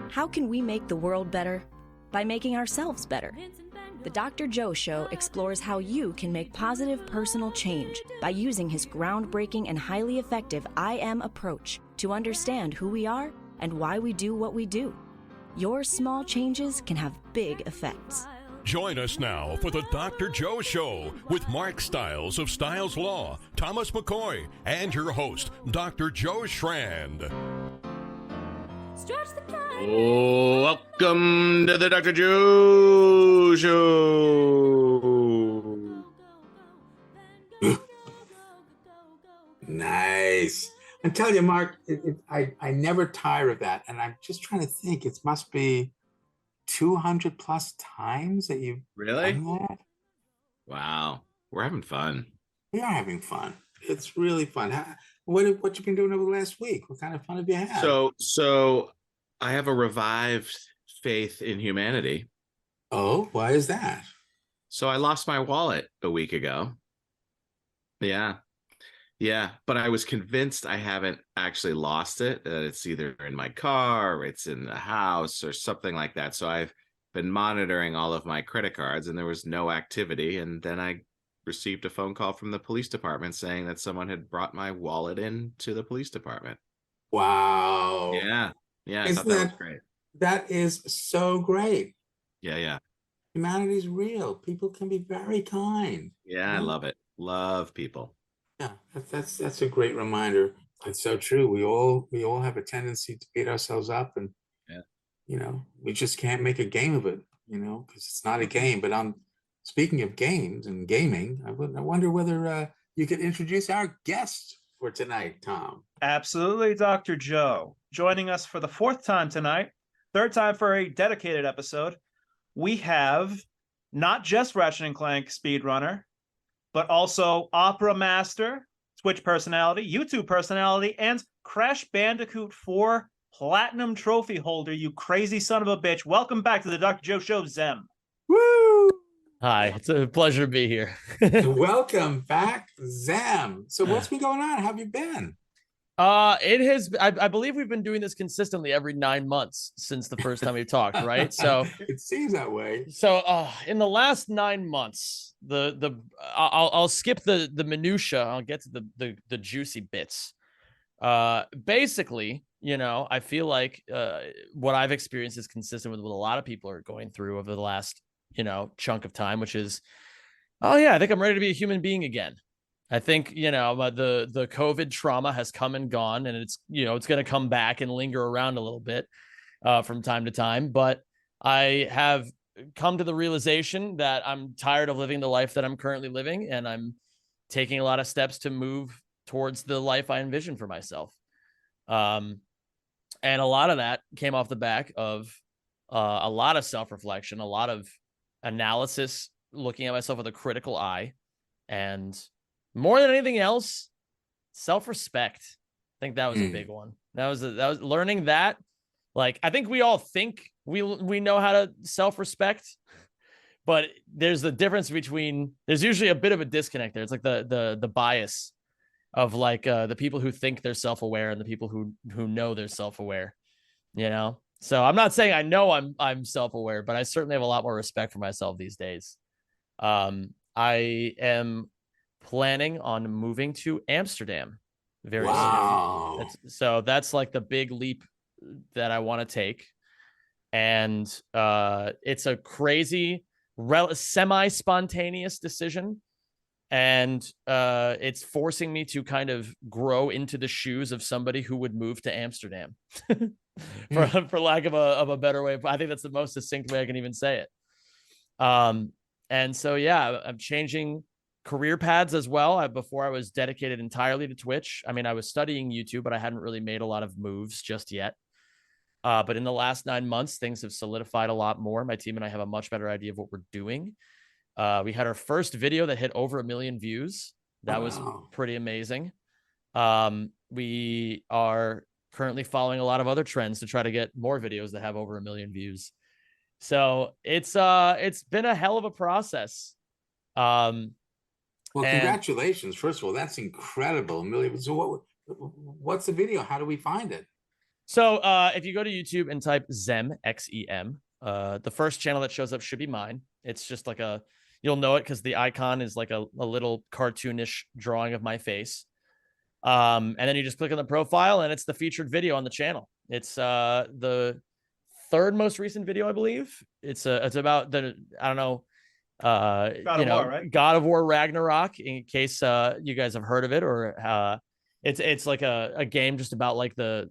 How can we make the world better? By making ourselves better. The Dr. Joe Show explores how you can make positive personal change by using his groundbreaking and highly effective I Am approach to understand who we are and why we do what we do. Your small changes can have big effects. Join us now for the Dr. Joe Show with Mark Stiles of Stiles Law, Thomas McCoy, and your host, Dr. Joe Schrand. Welcome to the Dr. Joe Show. Nice. I tell you, Mark, I never tire of that. And I'm just trying to think, it must be 200 plus times that you've done that. Wow. We're having fun. We are having fun. It's really fun. What you been doing over the last week? What kind of fun have you had? So I have a revived faith in humanity. Oh, why is that? So I lost my wallet a week ago. Yeah, but I was convinced I haven't actually lost it. That it's either in my car, or it's in the house, or something like that. So I've been monitoring all of my credit cards, and there was no activity. And then I received a phone call from the police department saying that someone had brought my wallet into the police department. Wow. Yeah, I thought that was great. That is so great. Yeah. Humanity's real. People can be very kind. Yeah, I love it. Love people. Yeah, that's a great reminder. It's so true. We all have a tendency to beat ourselves up, and we just can't make a game of it, because it's not a game. But speaking of games and gaming, I wonder whether you could introduce our guest for tonight, Tom. Absolutely, Dr. Joe. Joining us for the fourth time tonight, third time for a dedicated episode, we have not just Ratchet & Clank speedrunner, but also Opera Master, Twitch personality, YouTube personality, and Crash Bandicoot 4 Platinum Trophy holder, you crazy son of a bitch. Welcome back to the Dr. Joe Show, Zem. Woo! Hi, it's a pleasure to be here. Welcome back, Zem. So what's been going on? How have you been? It has, I believe we've been doing this consistently every 9 months since the first time we talked, right? So it seems that way. So in the last 9 months, I'll skip the minutia. I'll get to the juicy bits. Basically, I feel like what I've experienced is consistent with what a lot of people are going through over the last chunk of time, which is, I think I'm ready to be a human being again. I think, the COVID trauma has come and gone, and it's going to come back and linger around a little bit from time to time. But I have come to the realization that I'm tired of living the life that I'm currently living, and I'm taking a lot of steps to move towards the life I envision for myself. And a lot of that came off the back of a lot of self-reflection, a lot of analysis, looking at myself with a critical eye, and more than anything else, self-respect. I think that was a big one. That was learning that. Like, I think we all think we know how to self-respect, but there's the difference between, there's usually a bit of a disconnect there. It's like the bias of the people who think they're self-aware and the people who know they're self-aware, So I'm not saying I know I'm self-aware, but I certainly have a lot more respect for myself these days. I am planning on moving to Amsterdam very soon. So that's like the big leap that I want to take. And it's a crazy, semi-spontaneous decision. And it's forcing me to kind of grow into the shoes of somebody who would move to Amsterdam, for lack of a better way. I think that's the most succinct way I can even say it. And so, I'm changing career paths as well. Before I was dedicated entirely to Twitch. I mean, I was studying YouTube, but I hadn't really made a lot of moves just yet. But in the last 9 months, things have solidified a lot more. My team and I have a much better idea of what we're doing. We had our first video that hit over 1 million views. That was pretty amazing. We are currently following a lot of other trends to try to get more videos that have over 1 million views. So it's been a hell of a process. Well, congratulations. First of all, that's incredible. So what's the video? How do we find it? So if you go to YouTube and type Xem, Xem, the first channel that shows up should be mine. It's just like you'll know it because the icon is like a little cartoonish drawing of my face. And then you just click on the profile and it's the featured video on the channel. It's the third most recent video, I believe. It's about I don't know, God of War, right? God of War Ragnarok, in case you guys have heard of it, or it's like a game just about like it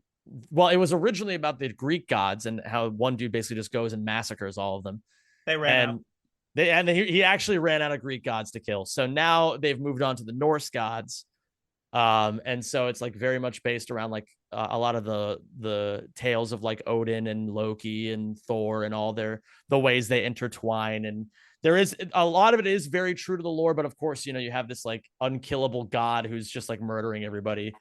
was originally about the Greek gods and how one dude basically just goes and massacres all of them. They ran out. He actually ran out of Greek gods to kill. So now they've moved on to the Norse gods. And so it's like very much based around like a lot of the tales of like Odin and Loki and Thor and all the ways they intertwine. And there is a lot of it is very true to the lore, but of course, you have this like unkillable god who's just like murdering everybody.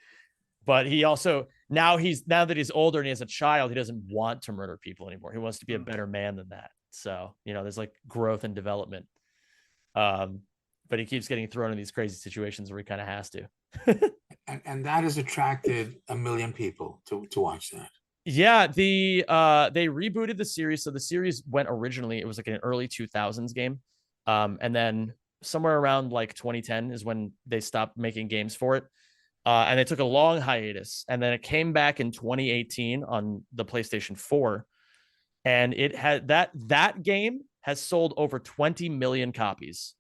But he also now that he's older and he has a child, he doesn't want to murder people anymore. He wants to be a better man than that. So, there's like growth and development. But he keeps getting thrown in these crazy situations where he kind of has to. and that has attracted 1 million people to watch that. Yeah, they rebooted the series. So the series went originally, it was like an early 2000s game. And then somewhere around like 2010 is when they stopped making games for it. And they took a long hiatus. And then it came back in 2018 on the PlayStation 4. And it had that game has sold over 20 million copies.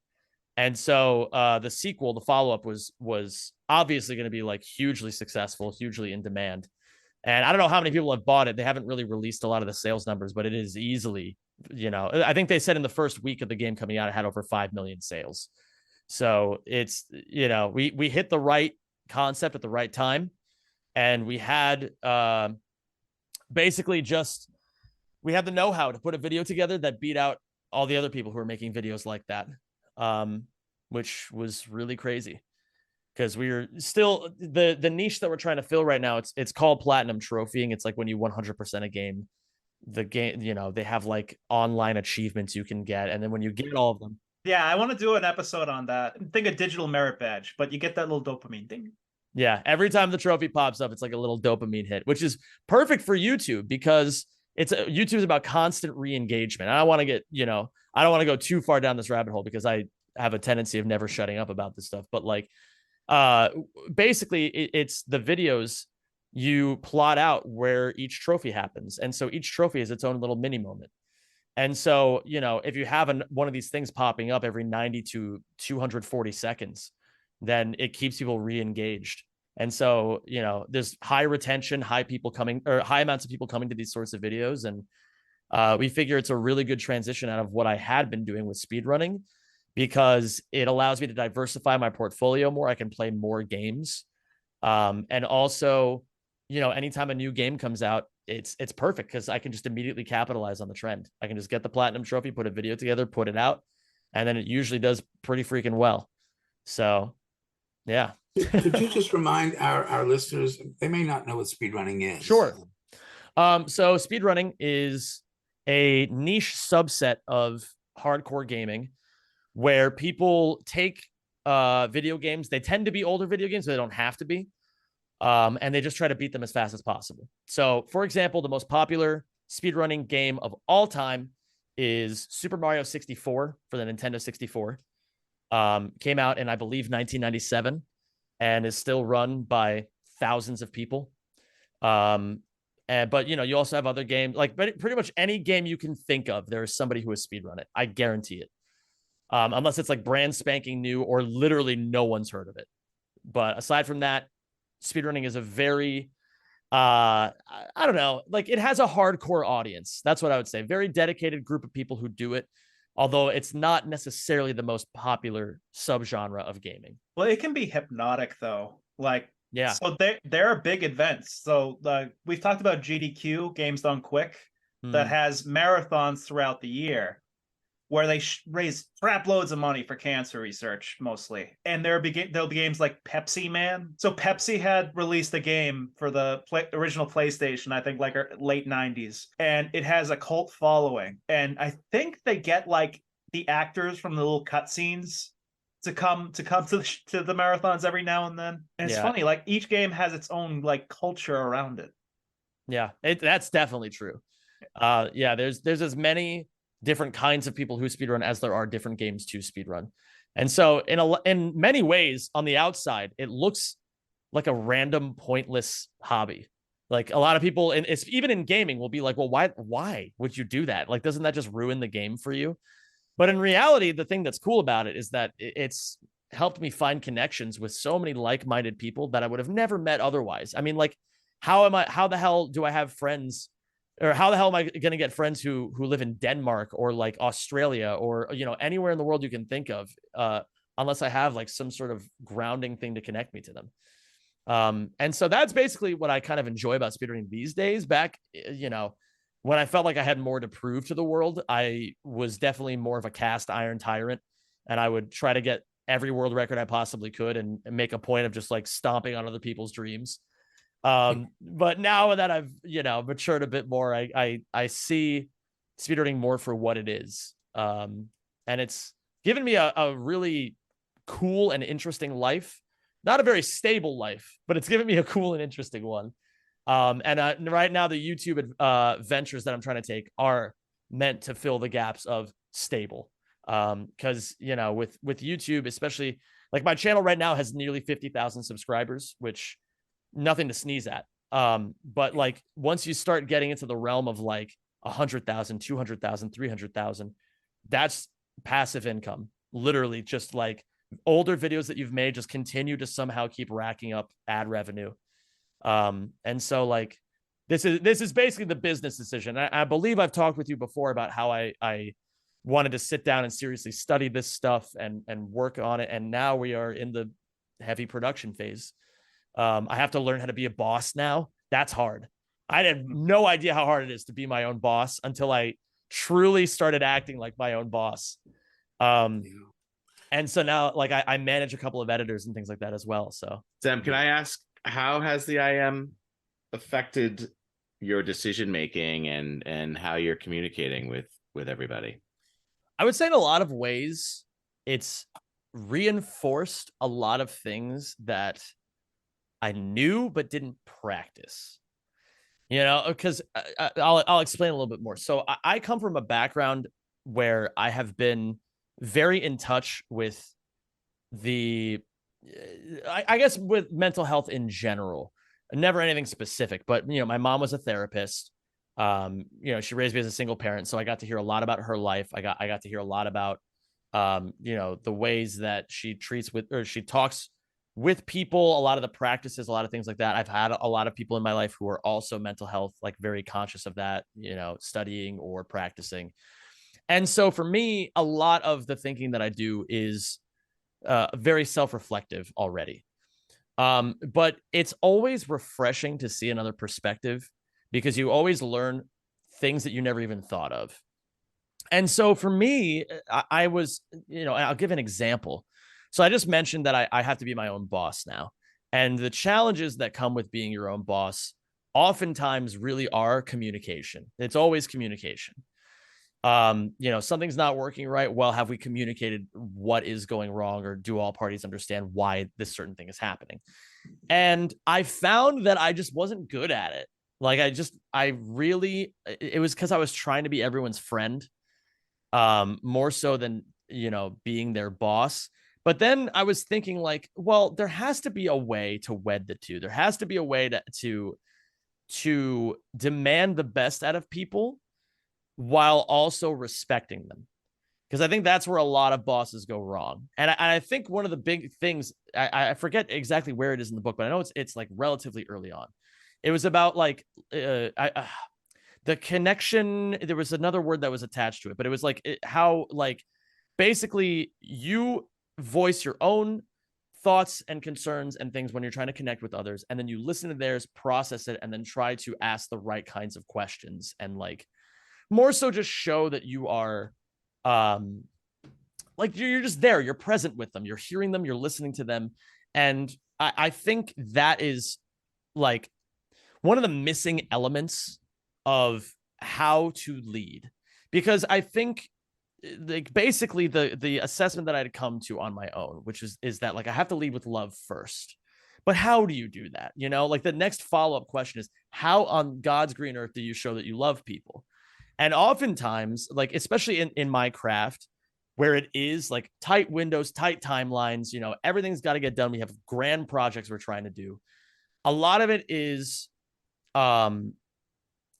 And so the sequel, the follow-up was obviously going to be like hugely successful, hugely in demand. And I don't know how many people have bought it. They haven't really released a lot of the sales numbers, but it is easily, I think they said in the first week of the game coming out, it had over 5 million sales. So it's, we hit the right concept at the right time. And we had basically we had the know-how to put a video together that beat out all the other people who were making videos like that. Which was really crazy because we were still the niche that we're trying to fill right now. It's called platinum trophying. It's like when you 100% a game, the game, they have like online achievements you can get. And then when you get all of them. Yeah. I want to do an episode on that. Think a digital merit badge, but you get that little dopamine thing. Yeah. Every time the trophy pops up, it's like a little dopamine hit, which is perfect for YouTube because YouTube is about constant re-engagement. I don't want to get, I don't want to go too far down this rabbit hole because I have a tendency of never shutting up about this stuff. But like, basically it's the videos you plot out where each trophy happens. And so each trophy is its own little mini moment. And so, if you have one of these things popping up every 90 to 240 seconds, then it keeps people re-engaged. And so, there's high retention, high amounts of people coming to these sorts of videos. And we figure it's a really good transition out of what I had been doing with speedrunning because it allows me to diversify my portfolio more. I can play more games. And also, anytime a new game comes out, it's perfect because I can just immediately capitalize on the trend. I can just get the platinum trophy, put a video together, put it out, and then it usually does pretty freaking well. So, yeah. Could you just remind our listeners, they may not know what speedrunning is. Sure. So speedrunning is a niche subset of hardcore gaming where people take video games. They tend to be older video games, so they don't have to be. And they just try to beat them as fast as possible. So, for example, the most popular speedrunning game of all time is Super Mario 64 for the Nintendo 64. Came out in, I believe, 1997 and is still run by thousands of people. But you also have other games, like pretty much any game you can think of, there is somebody who has speedrun it. I guarantee it. Unless it's like brand spanking new or literally no one's heard of it. But aside from that, speedrunning is a very, I don't know, like it has a hardcore audience. That's what I would say. Very dedicated group of people who do it. Although it's not necessarily the most popular subgenre of gaming. Well, it can be hypnotic though. Like, yeah. So there are big events. So we've talked about GDQ, Games Done Quick, that has marathons throughout the year where they raise crap loads of money for cancer research mostly. And there'll be games like Pepsi Man. So Pepsi had released a game for the original PlayStation, I think like late 90s. And it has a cult following. And I think they get like the actors from the little cutscenes to come to the marathons every now and then. And it's funny, like each game has its own like culture around it. Yeah, that's definitely true. Yeah, there's as many different kinds of people who speedrun as there are different games to speedrun. And so in many ways on the outside, it looks like a random pointless hobby. Like a lot of people, and it's even in gaming, will be like, well, why would you do that? Like, doesn't that just ruin the game for you? But in reality, the thing that's cool about it is that it's helped me find connections with so many like-minded people that I would have never met otherwise. I mean, like, how the hell do I have friends, or how the hell am I going to get friends who live in Denmark or like Australia or, you know, anywhere in the world you can think of, unless I have like some sort of grounding thing to connect me to them. And so that's basically what I kind of enjoy about speedrunning these days. Back, you know, when I felt like I had more to prove to the world, I was definitely more of a cast iron tyrant, and I would try to get every world record I possibly could and make a point of just like stomping on other people's dreams. But now that I've, you know, matured a bit more, I see speedrunning more for what it is. And it's given me a really cool and interesting life. Not a very stable life, but it's given me a cool and interesting one. And right now the YouTube ventures that I'm trying to take are meant to fill the gaps of stable. Because, you know, with YouTube, especially, like, my channel right now has nearly 50,000 subscribers, which nothing to sneeze at. But like, once you start getting into the realm of like 100,000, 200,000, 300,000, that's passive income. Literally just like older videos that you've made just continue to somehow keep racking up ad revenue. And so like, this is basically the business decision. I believe I've talked with you before about how I wanted to sit down and seriously study this stuff and work on it. And now we are in the heavy production phase. I have to learn how to be a boss now. That's hard. I had no idea how hard it is to be my own boss until I truly started acting like my own boss. And so now, like, I manage a couple of editors and things like that as well. So, Sam, can I ask, how has the IM affected your decision making and how you're communicating with everybody? I would say in a lot of ways, it's reinforced a lot of things that I knew but didn't practice. You know, because I'll explain a little bit more. So I come from a background where I have been very in touch with the, I guess, with mental health in general. Never anything specific, but, you know, my mom was a therapist. You know, she raised me as a single parent, so I got to hear a lot about her life. I got to hear a lot about, you know, the ways that she she talks with people, a lot of the practices, a lot of things like that. I've had a lot of people in my life who are also mental health, like very conscious of that, you know, studying or practicing. And so for me, a lot of the thinking that I do is very self-reflective already. But it's always refreshing to see another perspective, because you always learn things that you never even thought of. And so for me, I was, you know, I'll give an example. So I just mentioned that I have to be my own boss now. And the challenges that come with being your own boss oftentimes really are communication. It's always communication. You know, something's not working right. Well, have we communicated what is going wrong, or do all parties understand why this certain thing is happening? And I found that I just wasn't good at it. Like, it was because I was trying to be everyone's friend, more so than, you know, being their boss. But then I was thinking, like, well, there has to be a way to wed the two. There has to be a way to demand the best out of people while also respecting them. Because I think that's where a lot of bosses go wrong. And I think one of the big things, I forget exactly where it is in the book, but I know it's like relatively early on. It was about like the connection. There was another word that was attached to it, but it was like how, like, basically you voice your own thoughts and concerns and things when you're trying to connect with others, and then you listen to theirs, process it, and then try to ask the right kinds of questions, and like more so just show that you are like you're just there, you're present with them, you're hearing them, you're listening to them. And I think that is like one of the missing elements of how to lead, because I think, like, basically the assessment that I had come to on my own, which is that, like, I have to lead with love first, But how do you do that? You know, like the next follow-up question is, how on God's green earth do you show that you love people? And oftentimes, like, especially in my craft, where it is like tight windows, tight timelines, you know, everything's got to get done. We have grand projects we're trying to do. A lot of it is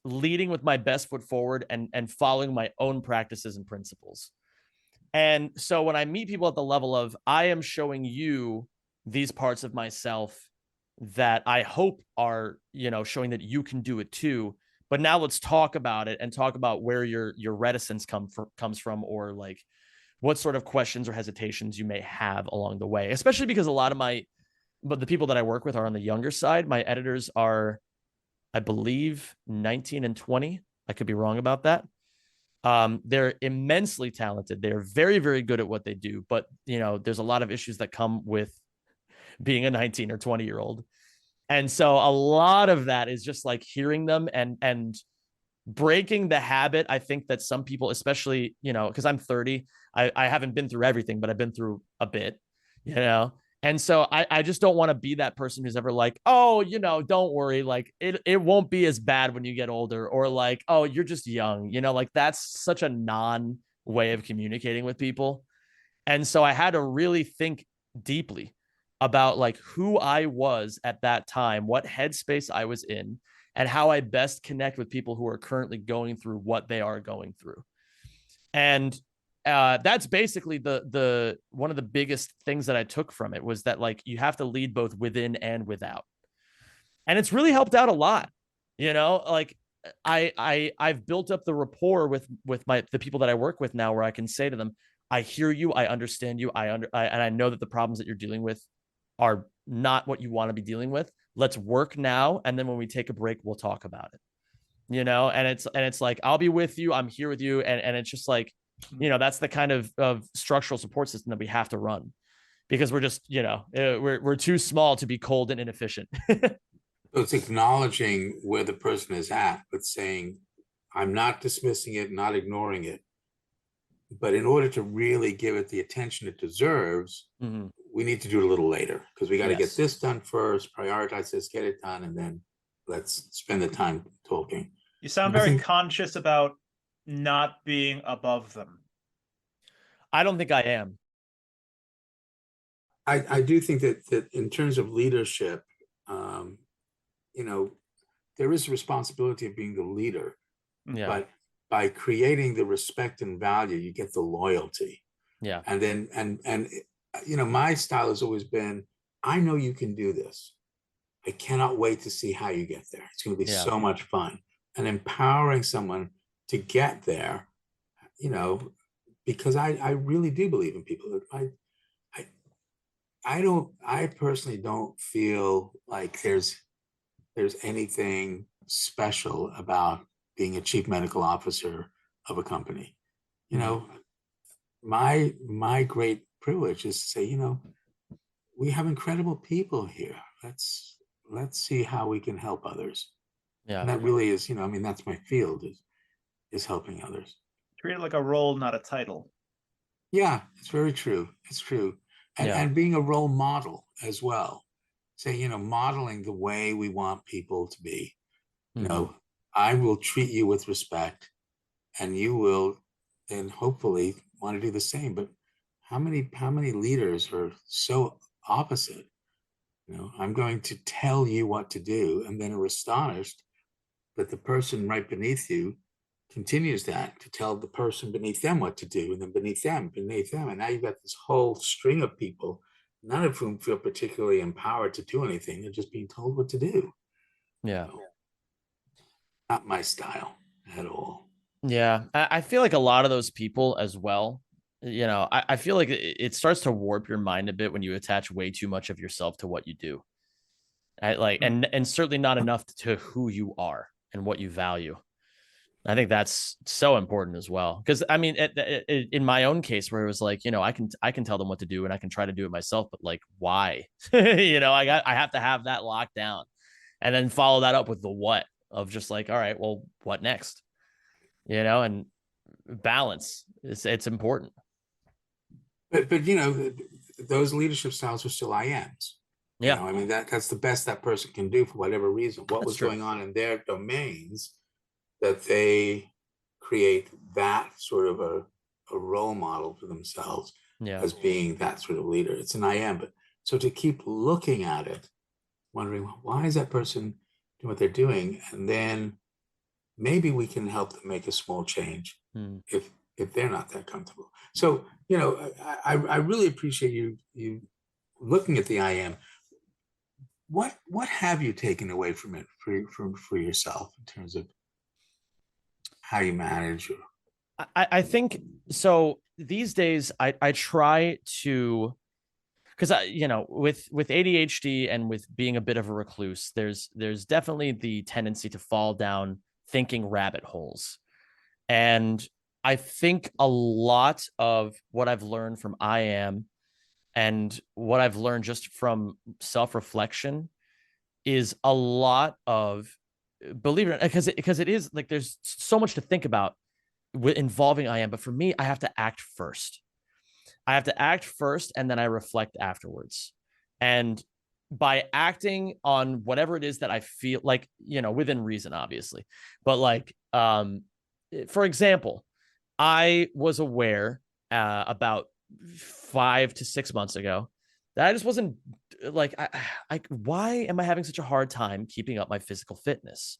leading with my best foot forward and following my own practices and principles. And so when I meet people at the level of, I am showing you these parts of myself that I hope are, you know, showing that you can do it too. But now let's talk about it and talk about where your reticence comes from, or like what sort of questions or hesitations you may have along the way, especially because a lot of but the people that I work with are on the younger side. My editors are, I believe, 19 and 20. I could be wrong about that. They're immensely talented. They're very, very good at what they do. But, you know, there's a lot of issues that come with being a 19 or 20-year-old. And so a lot of that is just like hearing them and breaking the habit. I think that some people, especially, you know, because I'm 30, I haven't been through everything, but I've been through a bit, you know. And so I just don't want to be that person who's ever like, oh, you know, don't worry, like it won't be as bad when you get older, or like, oh, you're just young, you know, like that's such a non way of communicating with people. And so I had to really think deeply about like who I was at that time, what headspace I was in, and how I best connect with people who are currently going through what they are going through. And that's basically the one of the biggest things that I took from it, was that like you have to lead both within and without. And it's really helped out a lot. You know, like I've built up the rapport with the people that I work with now, where I can say to them, I hear you, I understand you, and I know that the problems that you're dealing with are not what you want to be dealing with. Let's work now, and then when we take a break, we'll talk about it. You know, and it's like, I'll be with you, I'm here with you, and it's just like, you know, that's the kind of structural support system that we have to run, because we're just, you know, we're too small to be cold and inefficient. So it's acknowledging where the person is at, but saying, I'm not dismissing it, not ignoring it. But in order to really give it the attention it deserves, we need to do it a little later, because we got to get this done first, prioritize this, get it done, and then let's spend the time talking. You sound very conscious about not being above them. I don't think I am. I do think that in terms of leadership, you know, there is a responsibility of being the leader, but by creating the respect and value, you get the loyalty. Yeah. And then, and you know, my style has always been, I know you can do this. I cannot wait to see how you get there. It's going to be so much fun. And empowering someone to get there, you know, because I really do believe in people. I personally don't feel like there's anything special about being a chief medical officer of a company. You know, my great privilege is to say, you know, we have incredible people here. Let's see how we can help others. Yeah. And that really is, you know, I mean, that's my field, is helping others. Treat it like a role, not a title. Yeah, it's very true. It's true. And being a role model as well. Say, you know, modeling the way we want people to be. You know, I will treat you with respect, and you will then hopefully want to do the same. But how many leaders are so opposite? You know, I'm going to tell you what to do, and then are astonished that the person right beneath you continues that to tell the person beneath them what to do, and then beneath them, and now you've got this whole string of people, none of whom feel particularly empowered to do anything. They're just being told what to do. Yeah. So, not my style at all. Yeah. I feel like a lot of those people as well, you know, I feel like it starts to warp your mind a bit when you attach way too much of yourself to what you do. And certainly not enough to who you are and what you value. I think that's so important as well. Because I mean, in my own case, where it was like, you know, I can tell them what to do, and I can try to do it myself, but like, why? You know, I have to have that locked down, and then follow that up with the what of just like, all right, well, what next? You know, and balance. It's important. But you know, those leadership styles are still IMs. Yeah. I mean, that's the best that person can do for whatever reason. What That's was true. going on in their domains that they create that sort of a role model for themselves Yeah. as being that sort of leader. It's an I am, but so to keep looking at it, wondering why is that person doing what they're doing, and then maybe we can help them make a small change if they're not that comfortable. So I really appreciate you looking at the I am. What have you taken away from it for yourself in terms of how you manage? I think so. These days, I try to, because with ADHD and with being a bit of a recluse, there's definitely the tendency to fall down thinking rabbit holes, and I think a lot of what I've learned from I am and what I've learned just from self-reflection is a lot of, believe it, because it is like there's so much to think about involving I am, but for me, I have to act first. I have to act first, and then I reflect afterwards. And by acting on whatever it is that I feel like, within reason, obviously, but like, for example, I was aware about 5 to 6 months ago that I just wasn't like, why am I having such a hard time keeping up my physical fitness?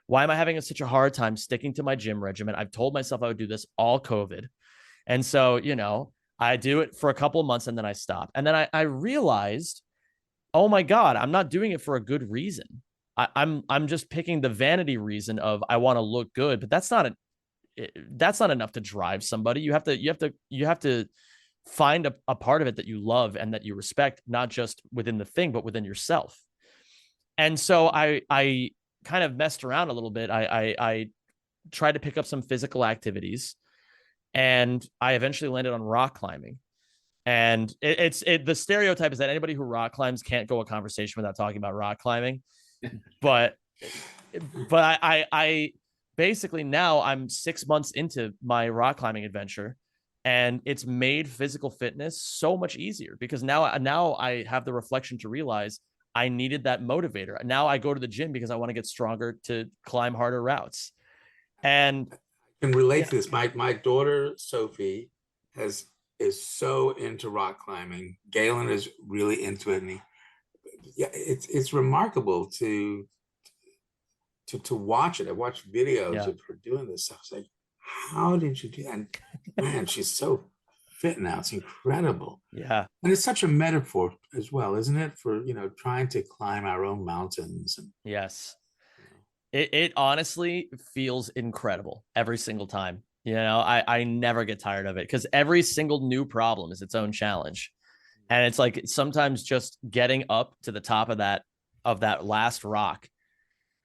Why am I having such a hard time sticking to my gym regimen? I've told myself I would do this all COVID. And so, I do it for a couple of months and then I stop. And then I realized, oh my God, I'm not doing it for a good reason. I'm just picking the vanity reason of I want to look good, but that's not enough to drive somebody. You have to find a part of it that you love and that you respect, not just within the thing, but within yourself. And so I kind of messed around a little bit. I tried to pick up some physical activities, and I eventually landed on rock climbing. And the stereotype is that anybody who rock climbs can't go a conversation without talking about rock climbing. But I basically, now I'm 6 months into my rock climbing adventure, and it's made physical fitness so much easier because now I have the reflection to realize I needed that motivator. Now I go to the gym because I want to get stronger to climb harder routes. And I can relate to this. My daughter Sophie is so into rock climbing. Galen is really into it, and it's remarkable to watch it. I watched videos of her doing this stuff. It's like, how did you do that? And man, she's so fit now. It's incredible. Yeah. And it's such a metaphor as well, isn't it? For, trying to climb our own mountains. Yes. It honestly feels incredible every single time. I never get tired of it because every single new problem is its own challenge. And it's like sometimes just getting up to the top of that last rock,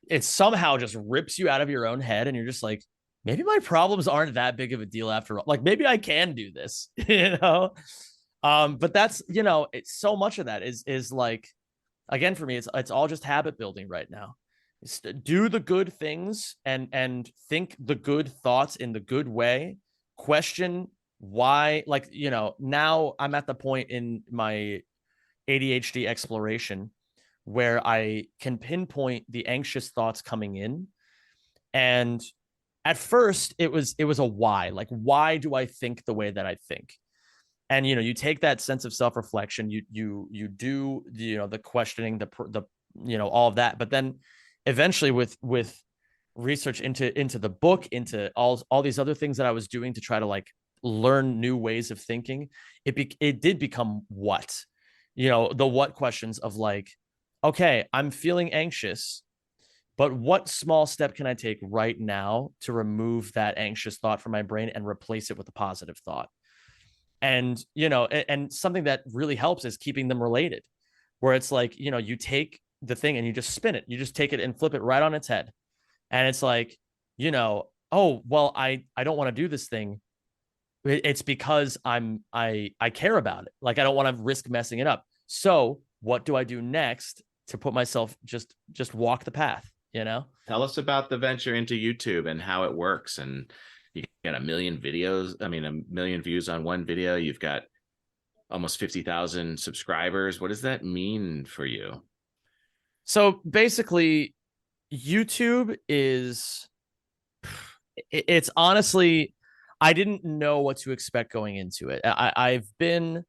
it somehow just rips you out of your own head. And you're just like, maybe my problems aren't that big of a deal after all. Like, maybe I can do this, but that's, it's so much of that is like, again, for me, it's all just habit building right now. Do the good things and think the good thoughts in the good way. Question why, like, now I'm at the point in my ADHD exploration where I can pinpoint the anxious thoughts coming in. And at first it was a why, like, why do I think the way that I think? And, you take that sense of self-reflection, you do, the questioning, the all of that. But then eventually with research into the book, into all these other things that I was doing to try to like learn new ways of thinking, it did become what, the what questions of like, okay, I'm feeling anxious, but what small step can I take right now to remove that anxious thought from my brain and replace it with a positive thought? And, and something that really helps is keeping them related, where it's like, you take the thing and you just spin it. You just take it and flip it right on its head. And it's like, oh, well, I don't want to do this thing. It's because I care about it. Like, I don't want to risk messing it up. So what do I do next to put myself just walk the path, Tell us about the venture into YouTube and how it works. And you got 1 million videos. I mean, 1 million views on one video. You've got almost 50,000 subscribers. What does that mean for you? So basically, YouTube it's honestly, I didn't know what to expect going into it. I've been,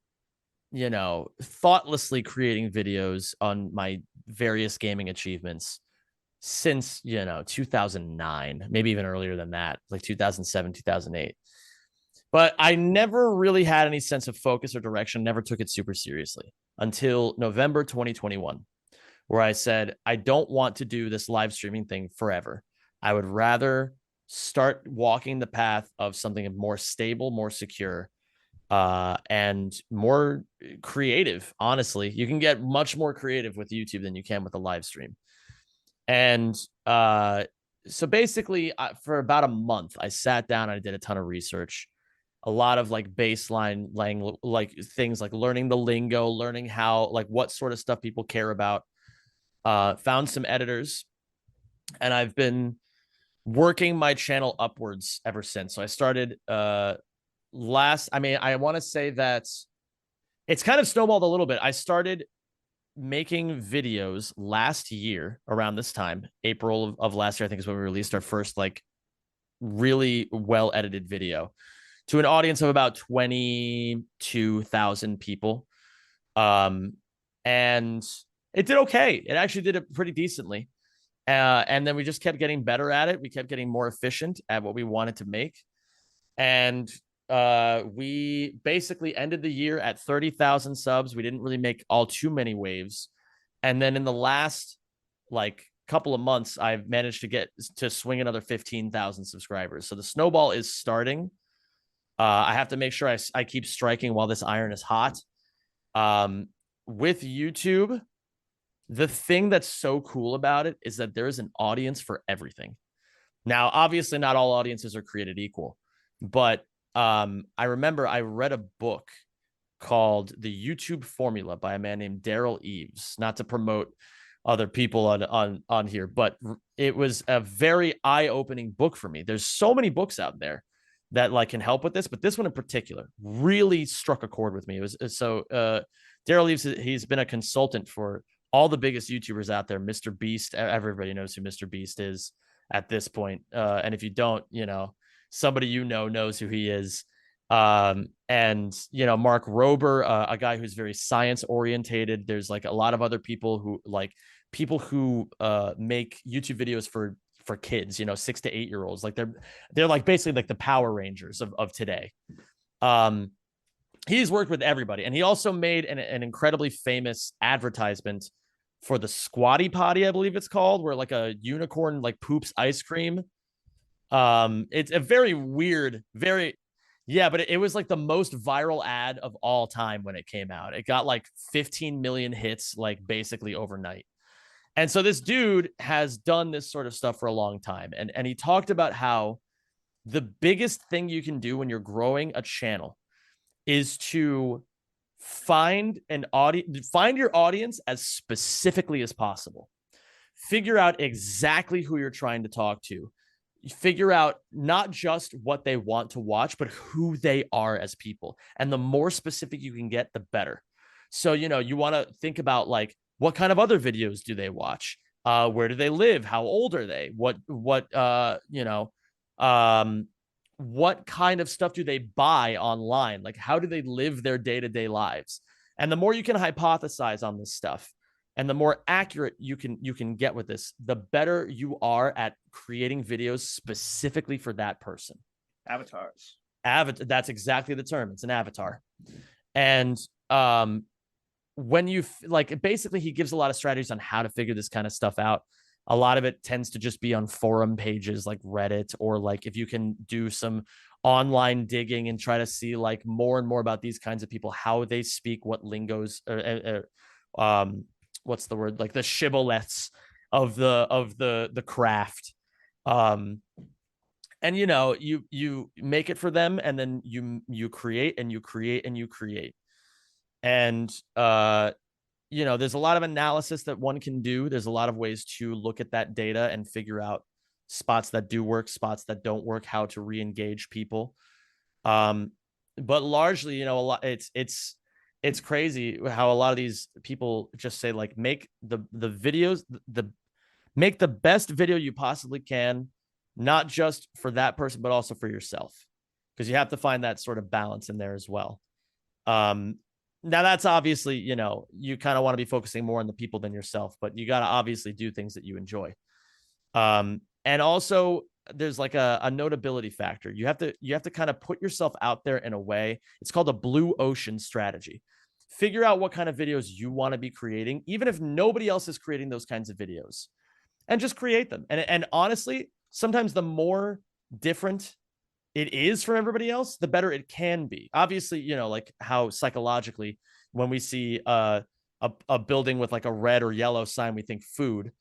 thoughtlessly creating videos on my various gaming achievements since, 2009, maybe even earlier than that, like 2007, 2008. But I never really had any sense of focus or direction, never took it super seriously until November 2021, where I said, I don't want to do this live streaming thing forever. I would rather start walking the path of something more stable, more secure, and more creative. Honestly, you can get much more creative with YouTube than you can with a live stream. And so basically, for about a month, I sat down and I did a ton of research, a lot of like baseline language, like things like learning the lingo, learning how, like what sort of stuff people care about. Found some editors, and I've been working my channel upwards ever since. So I started I want to say that it's kind of snowballed a little bit. I started making videos last year around this time, April of last year, I think is when we released our first like really well edited video to an audience of about 22,000 people. And it did okay. It actually did it pretty decently. And then we just kept getting better at it. We kept getting more efficient at what we wanted to make. And we basically ended the year at 30,000 subs. We didn't really make all too many waves. And then in the last like couple of months, I've managed to get to swing another 15,000 subscribers. So the snowball is starting. I have to make sure I keep striking while this iron is hot. With YouTube, the thing that's so cool about it is that there is an audience for everything. Now, obviously, not all audiences are created equal, but I remember I read a book called The YouTube Formula by a man named Daryl Eves, not to promote other people on here, but it was a very eye-opening book for me. There's so many books out there that like can help with this, but this one in particular really struck a chord with me. It was so Daryl Eves, he's been a consultant for all the biggest YouTubers out there. Mr. Beast, everybody knows who Mr. Beast is at this point. And if you don't, somebody knows who he is. And Mark Rober, a guy who's very science orientated. There's like a lot of other people who make YouTube videos for kids, 6 to 8 year olds. Like they're like basically like the Power Rangers of today. He's worked with everybody, and he also made an incredibly famous advertisement for the Squatty Potty, I believe it's called, where like a unicorn like poops ice cream. It's a very weird, but it was like the most viral ad of all time when it came out. It got like 15 million hits, like basically overnight. And so this dude has done this sort of stuff for a long time. And he talked about how the biggest thing you can do when you're growing a channel is to find your audience as specifically as possible. Figure out exactly who you're trying to talk to. Figure out not just what they want to watch, but who they are as people. And the more specific you can get, the better. So, you want to think about like, what kind of other videos do they watch? Where do they live? How old are they? What kind of stuff do they buy online? Like, how do they live their day-to-day lives? And the more you can hypothesize on this stuff, and the more accurate you can get with this, the better you are at creating videos specifically for that person. Avatars. That's exactly the term. It's an avatar. And when you basically he gives a lot of strategies on how to figure this kind of stuff out. A lot of it tends to just be on forum pages like Reddit, or like if you can do some online digging and try to see like more and more about these kinds of people, how they speak, what lingos, what's the word, like the shibboleths of the craft. And you make it for them, and then you create and you create and you create. And there's a lot of analysis that one can do. There's a lot of ways to look at that data and figure out spots that do work, spots that don't work, how to re-engage people. But largely, a lot it's it's crazy how a lot of these people just say like, make the videos, make the best video you possibly can, not just for that person, but also for yourself. Because you have to find that sort of balance in there as well. Now that's obviously, you know, you kind of want to be focusing more on the people than yourself, but you got to obviously do things that you enjoy. And also there's like a notability factor. You have to kind of put yourself out there in a way. It's called a blue ocean strategy. Figure out what kind of videos you want to be creating, even if nobody else is creating those kinds of videos, and just create them. And honestly, sometimes the more different it is from everybody else, the better it can be. Obviously, you know, like how psychologically when we see a building with like a red or yellow sign, we think food.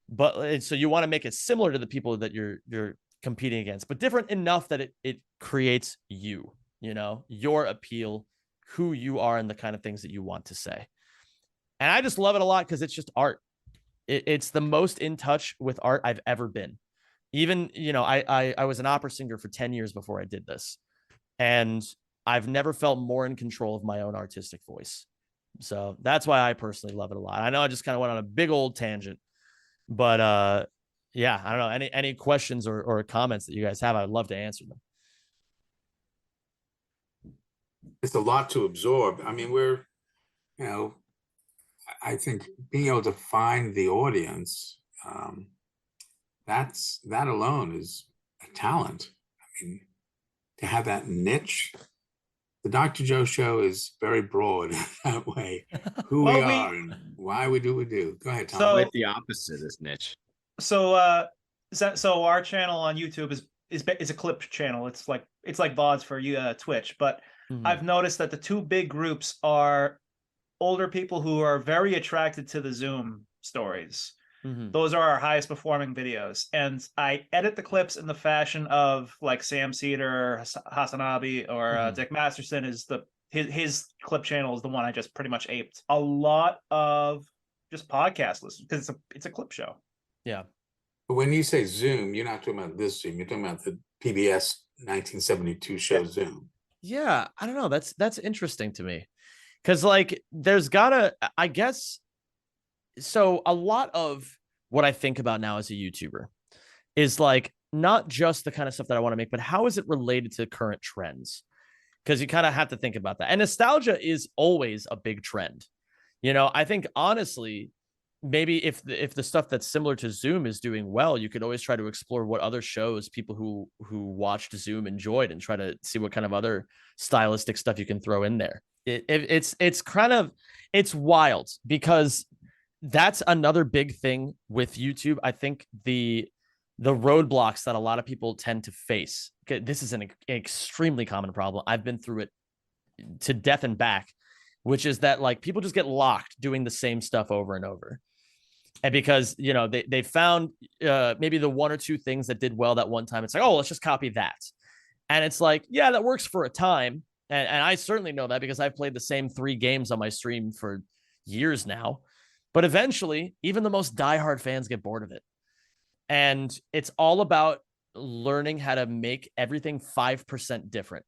But so you want to make it similar to the people that you're competing against, but different enough that it creates you know, your appeal, who you are, and the kind of things that you want to say. And I just love it a lot because it's just art. It's the most in touch with art I've ever been. Even, you know, I was an opera singer for 10 years before I did this, and I've never felt more in control of my own artistic voice. So that's why I personally love it a lot. I know I just kind of went on a big old tangent, but yeah, I don't know, any questions or comments that you guys have, I'd love to answer them. It's a lot to absorb. I mean, we're, you know, I think being able to find the audience, that alone is a talent. I mean, to have that niche, the Dr. Joe Show is very broad that way. Who we are and why we do what we do. Go ahead, Tom. So, like the opposite is niche. So so our channel on YouTube is a clip channel. It's like VODs for you Twitch, but I've noticed that the two big groups are older people who are very attracted to the Zoom stories. Those are our highest performing videos. And I edit the clips in the fashion of like Sam Cedar, Hasanabi, or Dick Masterson is his clip channel is the one I just pretty much aped. A lot of just podcast listeners because it's a clip show. Yeah. But when you say Zoom, you're not talking about this Zoom. You're talking about the PBS 1972 show Zoom. Yeah, I don't know. That's interesting to me. Because like there's gotta, I guess, so a lot of what I think about now as a YouTuber is like not just the kind of stuff that I want to make, but how is it related to current trends? Because you kind of have to think about that. And nostalgia is always a big trend. You know, I think honestly, maybe if the stuff that's similar to Zoom is doing well, you could always try to explore what other shows people who watched Zoom enjoyed and try to see what kind of other stylistic stuff you can throw in there. It's kind of, it's wild because that's another big thing with YouTube. I think the roadblocks that a lot of people tend to face. This is an extremely common problem. I've been through it to death and back, which is that like people just get locked doing the same stuff over and over. And because, you know, they found maybe the one or two things that did well that one time. It's like, oh, let's just copy that. And it's like, yeah, that works for a time. And I certainly know that because I've played the same 3 games on my stream for years now. But eventually, even the most diehard fans get bored of it. And it's all about learning how to make everything 5% different.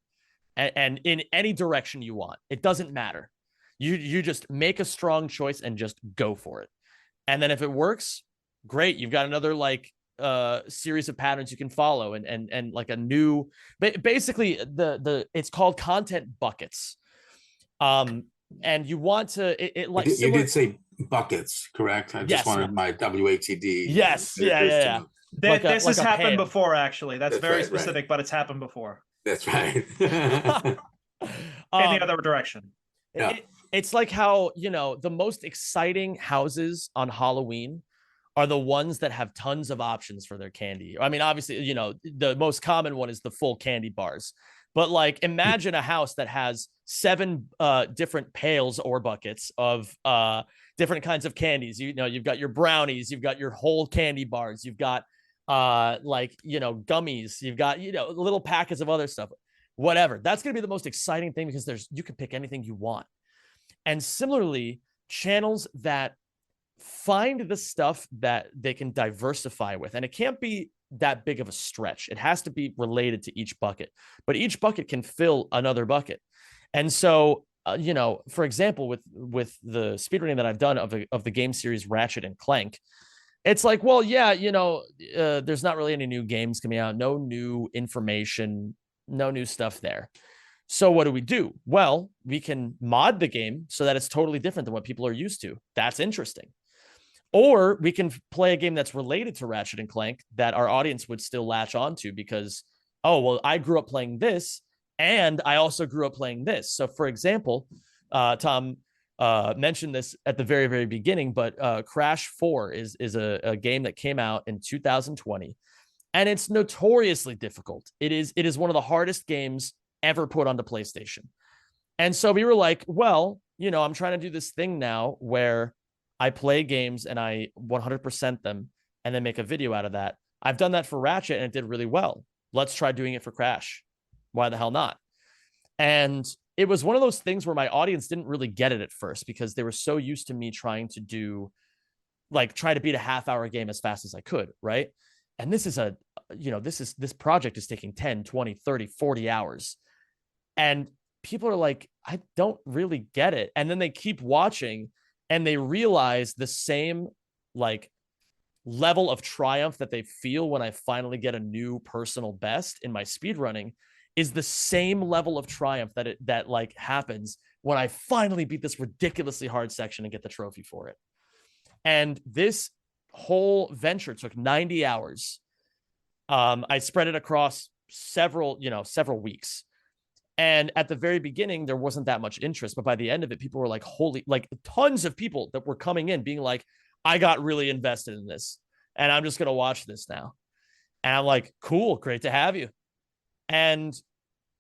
And in any direction you want. It doesn't matter. You just make a strong choice and just go for it. And then if it works, great. You've got another like series of patterns you can follow and like a new, basically it's called content buckets. And you want to, it like you did say buckets, correct? I just wanted my WATD. Yes. Yeah. This has happened before, actually. That's very specific, but it's happened before. That's right. In the other direction. Yeah. It's like how, you know, the most exciting houses on Halloween are the ones that have tons of options for their candy. I mean, obviously, you know, the most common one is the full candy bars. But like, imagine a house that has 7 different pails or buckets of different kinds of candies. You know, you've got your brownies, you've got your whole candy bars, you've got like, you know, gummies, you've got, you know, little packets of other stuff, whatever. That's going to be the most exciting thing because you can pick anything you want. And similarly, channels that find the stuff that they can diversify with, and it can't be that big of a stretch. It has to be related to each bucket, but each bucket can fill another bucket. And so you know, for example, with the speedrunning that I've done of the game series Ratchet and Clank, it's like, well, yeah, you know, there's not really any new games coming out, no new information, no new stuff there. So what do? Well, we can mod the game so that it's totally different than what people are used to. That's interesting. Or we can play a game that's related to Ratchet and Clank that our audience would still latch onto because, oh, well, I grew up playing this and I also grew up playing this. So, for example, Tom mentioned this at the very, very beginning, but Crash 4 is a game that came out in 2020, and it's notoriously difficult. It is one of the hardest games ever put onto PlayStation. And so we were like, well, you know, I'm trying to do this thing now where I play games and I 100% them and then make a video out of that. I've done that for Ratchet and it did really well. Let's try doing it for Crash. Why the hell not? And it was one of those things where my audience didn't really get it at first because they were so used to me trying to do, like, try to beat a half-hour game as fast as I could, right? And this is this project is taking 10, 20, 30, 40 hours. And people are like, I don't really get it. And then they keep watching and they realize the same, like, level of triumph that they feel when I finally get a new personal best in my speedrunning is the same level of triumph that like happens when I finally beat this ridiculously hard section and get the trophy for it. And this whole venture took 90 hours. I spread it across several weeks. And at the very beginning, there wasn't that much interest. But by the end of it, people were like, holy, like tons of people that were coming in being like, I got really invested in this and I'm just going to watch this now. And I'm like, cool, great to have you. And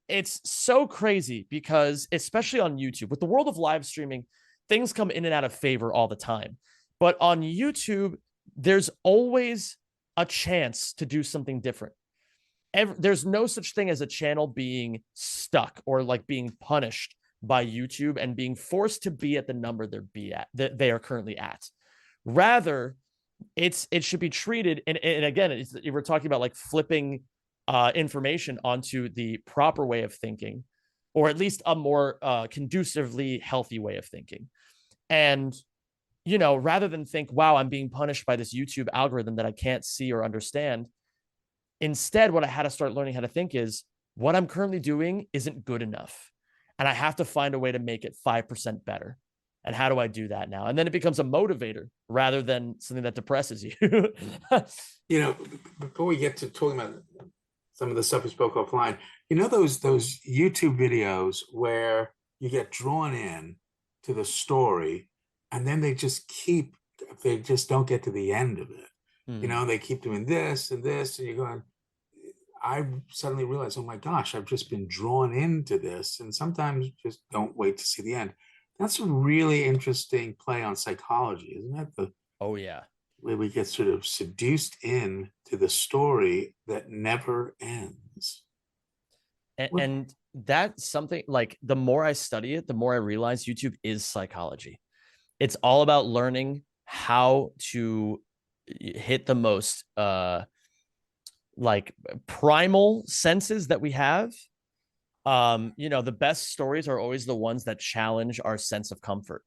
it's so crazy because, especially on YouTube, with the world of live streaming, things come in and out of favor all the time. But on YouTube, there's always a chance to do something different. There's no such thing as a channel being stuck or like being punished by YouTube and being forced to be at the number that they are currently at. Rather, it should be treated, and again, we're talking about like flipping information onto the proper way of thinking, or at least a more conducively healthy way of thinking. And, you know, rather than think, wow, I'm being punished by this YouTube algorithm that I can't see or understand, instead, what I had to start learning how to think is what I'm currently doing isn't good enough. And I have to find a way to make it 5% better. And how do I do that now? And then it becomes a motivator rather than something that depresses you. You know, before we get to talking about some of the stuff we spoke offline, you know, those YouTube videos where you get drawn in to the story and then they just don't get to the end of it. You know, they keep doing this and this, and you're going, I suddenly realize, oh my gosh, I've just been drawn into this. And sometimes just don't wait to see the end. That's a really interesting play on psychology, isn't that? Oh, yeah. Where we get sort of seduced in to the story that never ends. And that's something, like, the more I study it, the more I realize YouTube is psychology. It's all about learning how to hit the most like primal senses that we have. You know, the best stories are always the ones that challenge our sense of comfort,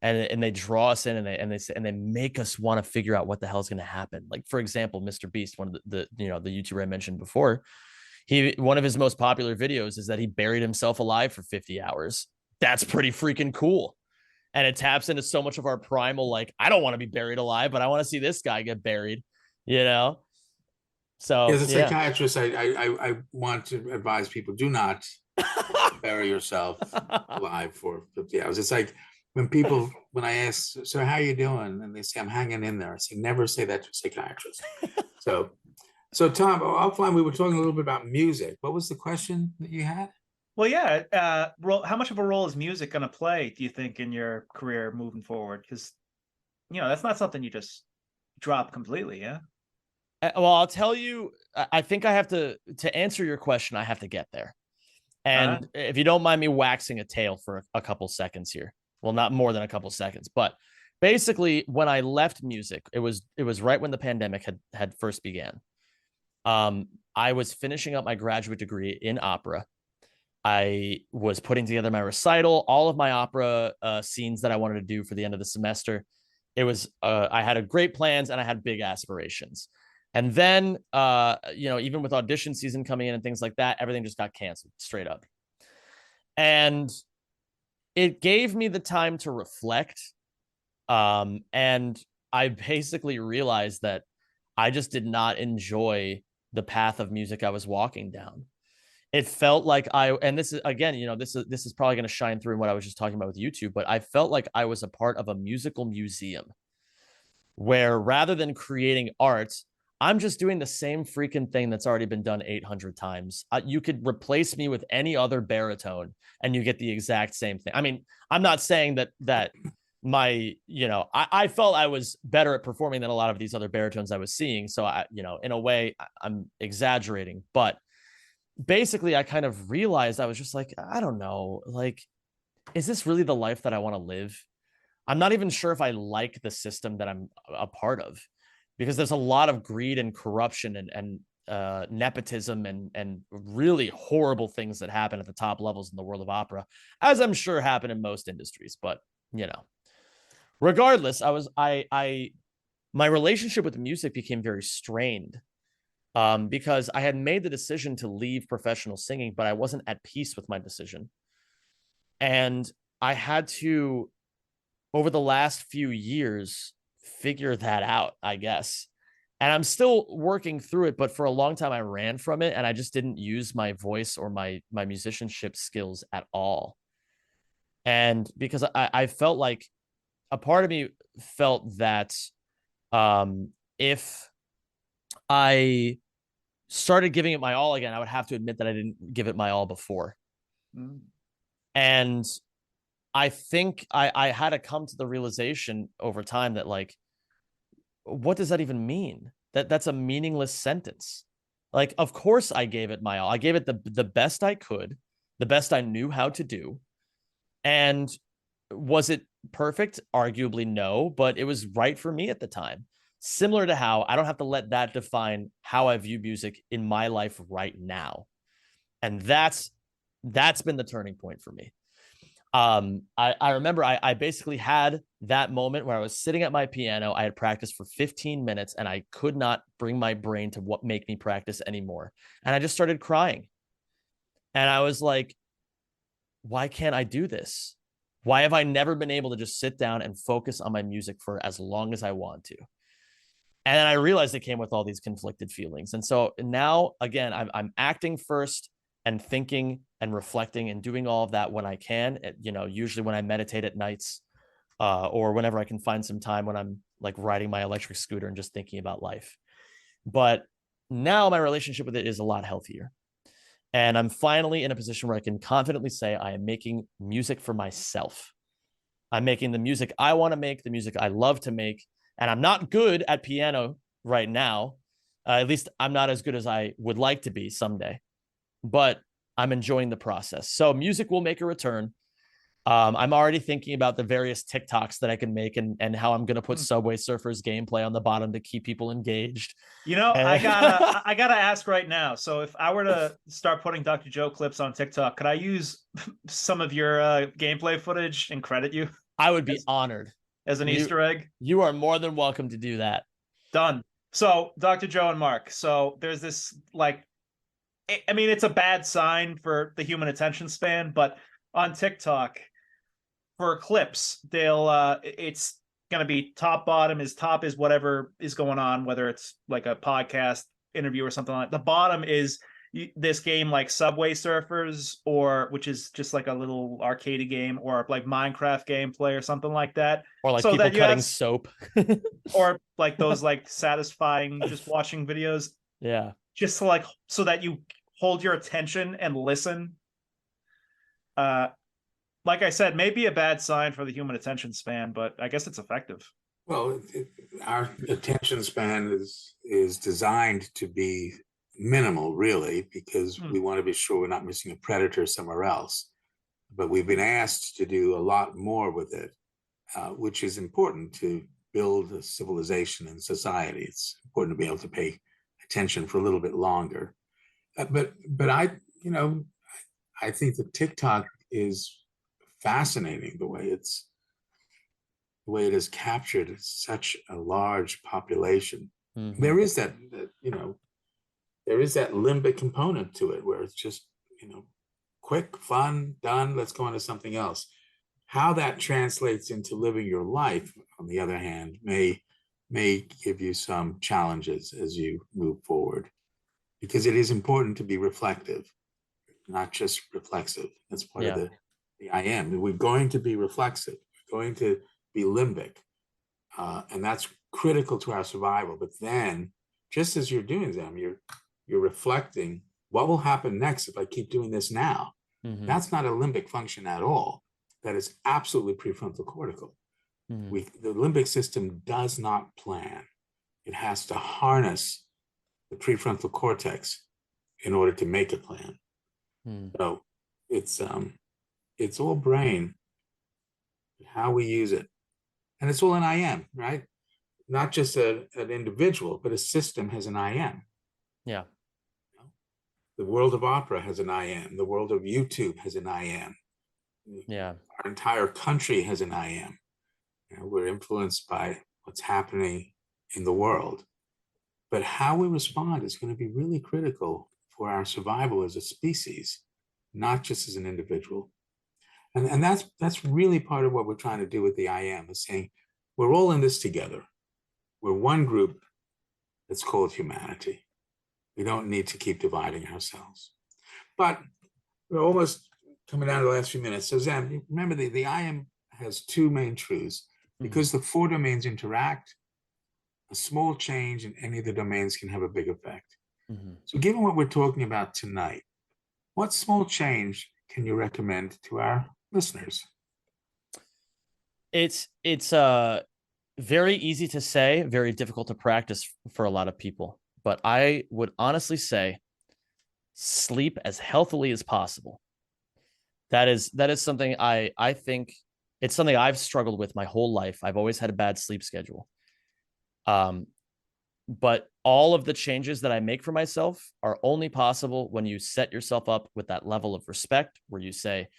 and they draw us in and they make us want to figure out what the hell is going to happen. Like, for example, Mr. Beast, one of the YouTuber I mentioned before, one of his most popular videos is that he buried himself alive for 50 hours. That's pretty freaking cool. And it taps into so much of our primal, like, I don't want to be buried alive, but I want to see this guy get buried, you know? So as a psychiatrist, I want to advise people, do not bury yourself alive for 50 hours. It's like when I ask, so how are you doing? And they say, I'm hanging in there. I say, never say that to a psychiatrist. So Tom, offline, we were talking a little bit about music. What was the question that you had? Well, yeah. How much of a role is music going to play, do you think, in your career moving forward? Because, you know, that's not something you just drop completely, yeah? Well, I'll tell you, I think I have to answer your question, I have to get there. And if you don't mind me waxing a tail for a couple seconds here. Well, not more than a couple seconds, but basically when I left music, it was right when the pandemic had first began. I was finishing up my graduate degree in opera. I was putting together my recital, all of my opera scenes that I wanted to do for the end of the semester. It was I had great plans and I had big aspirations. And then even with audition season coming in and things like that, everything just got canceled straight up. And it gave me the time to reflect. And I basically realized that I just did not enjoy the path of music I was walking down. It felt like and this is again, this is probably going to shine through in what I was just talking about with YouTube, but I felt like I was a part of a musical museum where rather than creating art, I'm just doing the same freaking thing that's already been done 800 times. You could replace me with any other baritone and you get the exact same thing. I mean, I'm not saying that I felt I was better at performing than a lot of these other baritones I was seeing. So in a way I'm exaggerating, but basically I kind of realized I was just like, I don't know, like, is this really the life that I want to live? I'm not even sure if I like the system that I'm a part of, because there's a lot of greed and corruption and nepotism and really horrible things that happen at the top levels in the world of opera, as I'm sure happen in most industries. But regardless, my relationship with music became very strained because I had made the decision to leave professional singing, but I wasn't at peace with my decision. And I had to, over the last few years, figure that out, I guess. And I'm still working through it, but for a long time I ran from it and I just didn't use my voice or my musicianship skills at all. And because I felt like a part of me felt that if I started giving it my all again, I would have to admit that I didn't give it my all before. Mm. And I think I had to come to the realization over time that, like, what does that even mean? That's a meaningless sentence. Like, of course I gave it my all. I gave it the best I could, the best I knew how to do. And was it perfect? Arguably no, but it was right for me at the time. Similar to how I don't have to let that define how I view music in my life right now. And that's been the turning point for me. I remember I basically had that moment where I was sitting at my piano. I had practiced for 15 minutes and I could not bring my brain to what make me practice anymore. And I just started crying. And I was like, why can't I do this? Why have I never been able to just sit down and focus on my music for as long as I want to? And then I realized it came with all these conflicted feelings. And so now, again, I'm acting first and thinking and reflecting and doing all of that when I can, usually when I meditate at nights or whenever I can find some time when I'm like riding my electric scooter and just thinking about life. But now my relationship with it is a lot healthier. And I'm finally in a position where I can confidently say I am making music for myself. I'm making the music I want to make, the music I love to make. And I'm not good at piano right now. At least I'm not as good as I would like to be someday. But I'm enjoying the process. So music will make a return. I'm already thinking about the various TikToks that I can make and how I'm going to put Subway Surfers gameplay on the bottom to keep people engaged. I gotta ask right now. So if I were to start putting Dr. Joe clips on TikTok, could I use some of your gameplay footage and credit you? I would be honored. As an Easter egg? You are more than welcome to do that. Done. So Dr. Joe and Mark. So there's this, like, I mean, it's a bad sign for the human attention span, but on TikTok, for clips, they'll it's gonna be top bottom is whatever is going on, whether it's like a podcast interview or something like that. The bottom is this game like Subway Surfers, or which is just like a little arcade game, or like Minecraft gameplay or something like that, or like people cutting soap, or like those like satisfying just watching videos. Yeah, just to, like, so that you hold your attention and listen. Like I said, maybe a bad sign for the human attention span, but I guess it's effective. Well, our attention span is designed to be minimal, really, because we want to be sure we're not missing a predator somewhere else. But we've been asked to do a lot more with it, which is important to build a civilization and society. It's important to be able to pay attention for a little bit longer. But I think that TikTok is fascinating the way it has captured such a large population. Mhm. There is that there is that limbic component to it where it's just, quick, fun, done, let's go on to something else. How that translates into living your life, on the other hand, may give you some challenges as you move forward, because it is important to be reflective, not just reflexive. That's part of Yeah. the I am. We're going to be reflexive. We're going to be limbic, and that's critical to our survival. But then, just as you're doing them, you're reflecting what will happen next if I keep doing this now. Mhm. That's not a limbic function at all. That is absolutely prefrontal cortical. Mhm. The limbic system does not plan. It has to harness the prefrontal cortex in order to make a plan. Mhm. So it's all brain, how we use it, and it's all an I am, right? Not just an individual, but a system has an I am. Yeah. The world of opera has an I am. The world of YouTube has an I am. Yeah. Our entire country has an I am. We're influenced by what's happening in the world. But how we respond is going to be really critical for our survival as a species, not just as an individual. And that's really part of what we're trying to do with the I am, is saying we're all in this together. We're one group that's called humanity. We don't need to keep dividing ourselves. But we're almost coming down to the last few minutes. So Zam, remember the I am has two main truths. Because the four domains interact, a small change in any of the domains can have a big effect. Mhm. So given what we're talking about tonight, what small change can you recommend to our listeners? It's very easy to say, very difficult to practice for a lot of people. But I would honestly say sleep as healthily as possible. That is something I think it's something I've struggled with my whole life. I've always had a bad sleep schedule. But all of the changes that I make for myself are only possible when you set yourself up with that level of respect, where you say,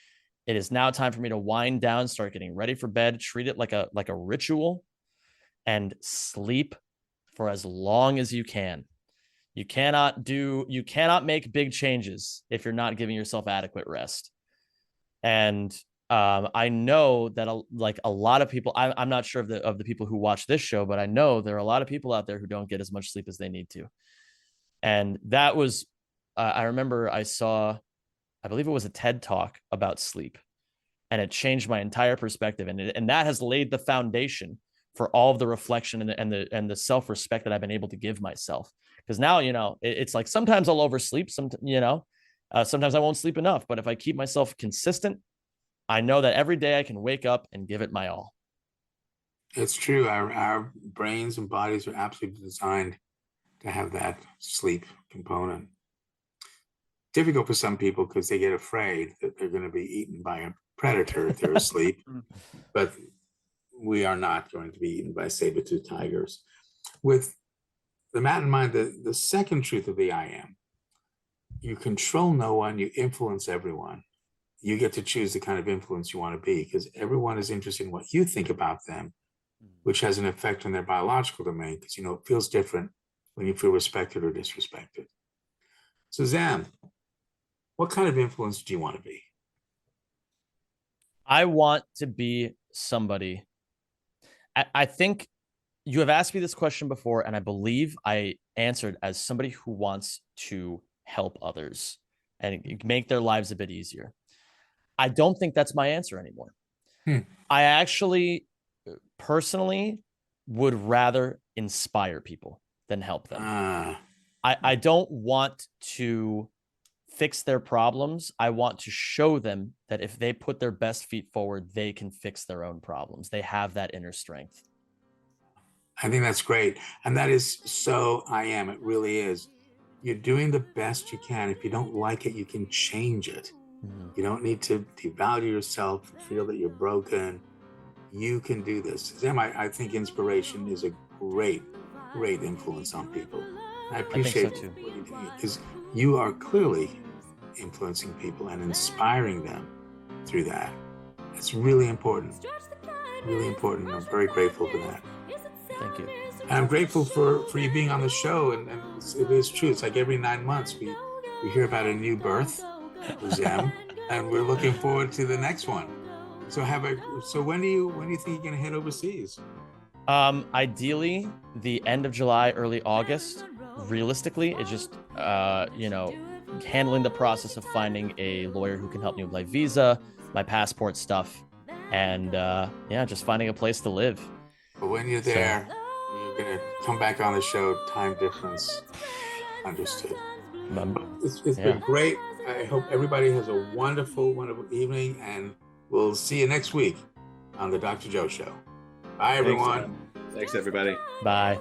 it is now time for me to wind down, start getting ready for bed, treat it like a ritual, and sleep for as long as you can. You cannot make big changes if you're not giving yourself adequate rest. And I know that a lot of people, I'm not sure of the people who watch this show, but I know there are a lot of people out there who don't get as much sleep as they need to. And that was, I remember I believe it was a TED talk about sleep, and it changed my entire perspective. And that has laid the foundation for all of the reflection and the self-respect that I've been able to give myself. Because now, it's like sometimes I'll oversleep, sometimes I won't sleep enough, but if I keep myself consistent, I know that every day I can wake up and give it my all. It's true. Our brains and bodies are absolutely designed to have that sleep component. Difficult for some people because they get afraid that they're going to be eaten by a predator if they're asleep, but we are not going to be eaten by saber-toothed tigers. With that in mind, the second truth of the I am, you control no one, you influence everyone. You get to choose the kind of influence you want to be, because everyone is interested in what you think about them, which has an effect on their biological domain, because it feels different when you feel respected or disrespected. So Zam, what kind of influence do you want to be? I want to be somebody. I think you have asked me this question before, and I believe I answered as somebody who wants to help others and make their lives a bit easier. I don't think that's my answer anymore. I actually personally would rather inspire people than help them. I don't want to fix their problems. I want to show them that if they put their best feet forward, they can fix their own problems. They have that inner strength. I think that's great. And that is so I am. It really is. You're doing the best you can. If you don't like it, you can change it. Mm-hmm. You don't need to devalue yourself, feel that you're broken. You can do this. Zam, I think inspiration is a great influence on people. I appreciate so too. because you are clearly influencing people and inspiring them through that. It's really important. Really important. I'm very grateful for that. Thank you. And I'm grateful for you being on the show. And it is true. It's like every 9 months we hear about a new birth for Zem, and we're looking forward to the next one. So when do you think you're gonna head overseas? Ideally the end of July, early August. Realistically, it's just handling the process of finding a lawyer who can help me with my visa, my passport stuff, and just finding a place to live. But when you're there, you're gonna come back on the show. Time difference, understood. It's been great. I hope everybody has a wonderful, wonderful evening, and we'll see you next week on the Dr. Joe Show. Bye, everyone. Thanks everybody. Bye.